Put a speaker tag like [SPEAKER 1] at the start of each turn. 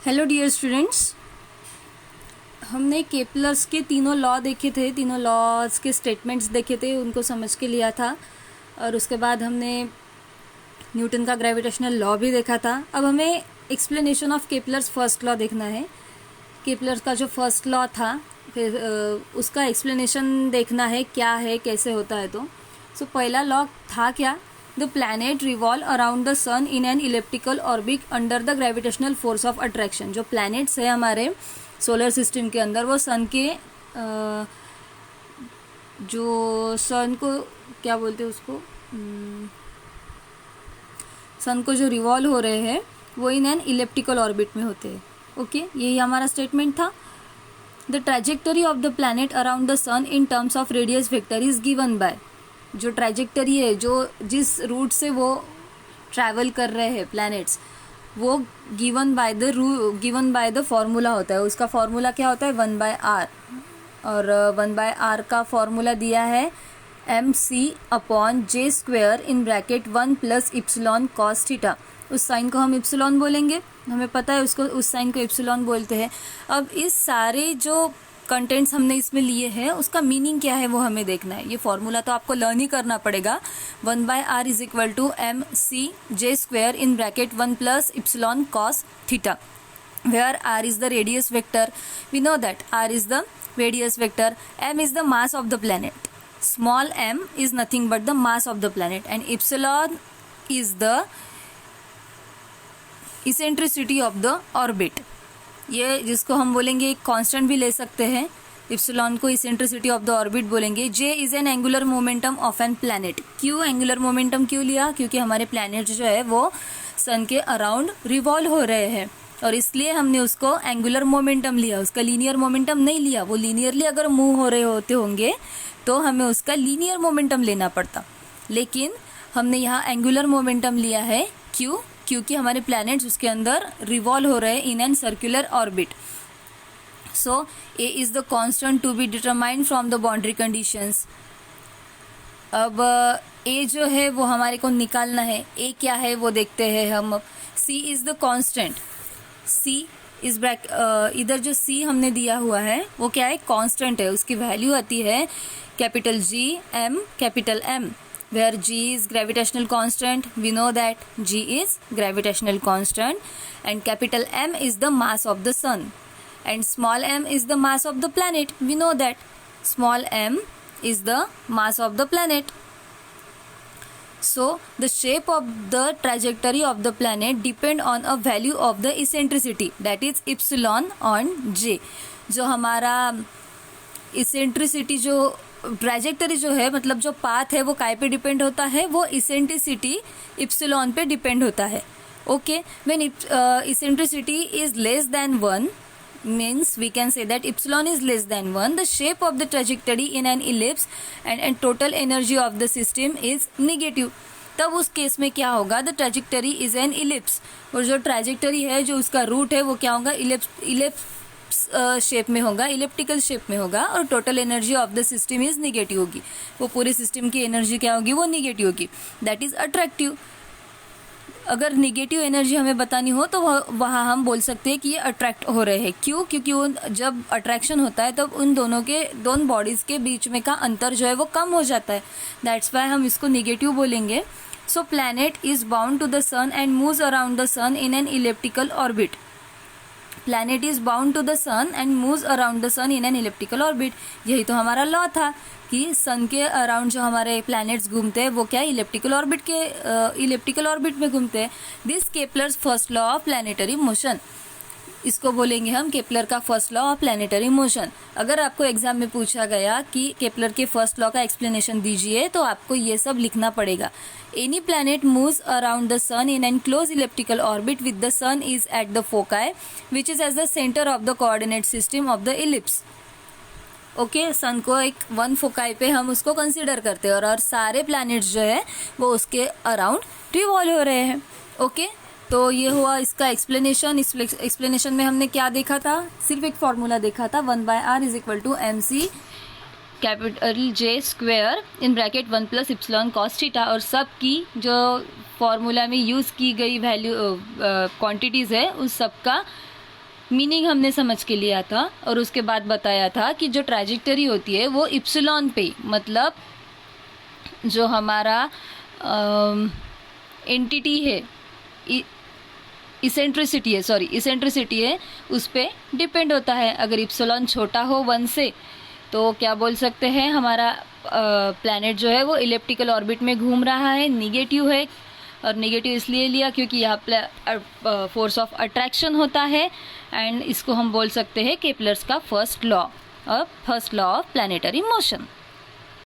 [SPEAKER 1] Hello dear students, हमने Kepler's के तीनों लॉ देखे थे, तीनों लॉज के स्टेटमेंट्स देखे थे, उनको समझ के लिया था। और उसके बाद हमने न्यूटन का ग्रेविटेशनल लॉ भी देखा था। अब हमें explanation of Kepler's first law देखना है। केपलर्स का जो फर्स्ट लॉ था, फिर उसका एक्सप्लेनेशन देखना है क्या है, कैसे होता है। तो पहला लॉ था क्या? The planet revolve around the sun in an elliptical orbit under the gravitational force of attraction. जो प्लैनेट्स है हमारे सोलर सिस्टम के अंदर, वो सन के जो सन को क्या बोलते हैं उसको, सन को जो रिवॉल्व हो रहे हैं वो इन एन इलेप्टिकल ऑर्बिट में होते हैं। ओके, यही हमारा स्टेटमेंट था। The trajectory of the planet around the sun in terms of radius vector is given by. जो ट्रैजेक्टरी है, जो जिस रूट से वो ट्रैवल कर रहे हैं प्लैनेट्स, वो गिवन बाय द फॉर्मूला होता है। उसका फॉर्मूला क्या होता है? 1/r। और 1/r का फॉर्मूला दिया है mc/j² in bracket 1 + epsilon cos theta. उस साइन को हम इप्सिलॉन बोलेंगे, हमें पता है उसको, उस साइन को इप्सिलॉन बोलते हैं। अब इस सारे जो कंटेंट्स हमने इसमें लिए हैं, उसका मीनिंग क्या है वो हमें देखना है। ये फॉर्मूला तो आपको लर्न ही करना पड़ेगा। 1/r = mc/j² in bracket 1 + epsilon cos theta, where r is the radius vector. We know that r is the radius vector, m is the mass of the planet, small m is nothing but the mass of the planet, and epsilon is the eccentricity of the orbit. ये जिसको हम बोलेंगे एक constant भी ले सकते हैं, epsilon को इसेंट्रिसिटी ऑफ द ऑर्बिट बोलेंगे। J is an angular momentum of an planet. क्यों एंगुलर मोमेंटम क्यों लिया? क्योंकि हमारे प्लैनेट जो है वो सन के अराउंड रिवॉल्व हो रहे हैं, और इसलिए हमने उसको एंगुलर मोमेंटम लिया, उसका लीनियर मोमेंटम नहीं लिया। वो लीनियरली अगर मूव हो रहे होते होंगे तो हमें उसका लीनियर मोमेंटम लेना पड़ता, लेकिन हमने यहाँ एंगुलर मोमेंटम लिया है। क्यों? क्योंकि हमारे प्लैनेट्स उसके अंदर रिवॉल्व हो रहे हैं in an circular orbit. So a is the constant to be determined from the boundary conditions. अब ए जो है वो हमारे को निकालना है। ए क्या है वो देखते हैं हम। C is the constant. C is इधर जो सी हमने दिया हुआ है वो क्या है? कांस्टेंट है। उसकी वैल्यू आती है capital G M capital M, where G is gravitational constant. We know that G is gravitational constant, and capital M is the mass of the sun, and small m is the mass of the planet. We know that small m is the mass of the planet. So the shape of the trajectory of the planet depend on a value of the eccentricity, that is epsilon on J. जो हमारा eccentricity, जो trajectory जो है, मतलब जो path है, वो काय पे डिपेंड होता है? वो इसेंट्रिसिटी इप्सिलॉन पे डिपेंड होता है। Okay, when eccentricity is less than 1 means we can say that epsilon is less than 1, the shape of the trajectory in an ellipse and total energy of the system is negative. तब उस case में क्या होगा? The trajectory is an ellipse, और जो trajectory है, जो उसका रूट है, वो क्या होगा? इलिप्स शेप में होगा, इलेप्टिकल शेप में होगा, और total energy of the system is negative होगी। वो पूरे सिस्टम की एनर्जी क्या होगी? वो निगेटिव होगी। That is attractive. अगर निगेटिव एनर्जी हमें बतानी हो तो वहाँ हम बोल सकते हैं कि ये अट्रैक्ट हो रहे हैं। क्यों? क्योंकि वो जब अट्रैक्शन होता है तब उन दोनों बॉडीज के बीच में का अंतर जो है वो कम हो जाता है। दैट्स वाई हम इसको निगेटिव बोलेंगे। So planet is bound to the sun and moves around the sun in an elliptical orbit. Planet is bound to the sun and moves around the sun in an elliptical orbit. यही तो हमारा law था कि सन के around जो हमारे planets घूमते हैं वो क्या है? इलेप्टिकल ऑर्बिट में घूमते हैं। This Kepler's first law of planetary motion. इसको बोलेंगे हम केपलर का first law of planetary motion. अगर आपको एग्जाम में पूछा गया कि केपलर के फर्स्ट लॉ का एक्सप्लेनेशन दीजिए, तो आपको ये सब लिखना पड़ेगा। Any planet moves around the sun in an close elliptical orbit with the sun is at the foci which is as the centre of the coordinate system of the ellipse. Okay, sun को एक one foci पे हम उसको consider करते हैं, और सारे planets जो है वो उसके अराउंड रिवॉल्व हो रहे हैं। ओके, तो ये हुआ इसका एक्सप्लेनेशन। इस एक्सप्लेनेशन में हमने क्या देखा था? सिर्फ एक फॉर्मूला देखा था, 1/r = mc capital J² in bracket 1 + epsilon cos theta, और सब की जो फॉर्मूला में यूज़ की गई वैल्यू क्वांटिटीज़ है, उस सब का मीनिंग हमने समझ के लिया था और उसके बाद बताया था कि जो ट्रैजेक्टरी होती है वो इप्सिलॉन पे, मतलब जो हमारा एंटिटी है, इसेंट्रिसिटी है, उस पर डिपेंड होता है। अगर इप्सिलॉन छोटा हो 1 से तो क्या बोल सकते हैं, हमारा प्लैनेट जो है वो इलिप्टिकल ऑर्बिट में घूम रहा है, निगेटिव है। और नेगेटिव इसलिए लिया क्योंकि यहाँ फोर्स ऑफ अट्रैक्शन होता है, एंड इसको हम बोल सकते हैं केपलर्स का first law of planetary motion.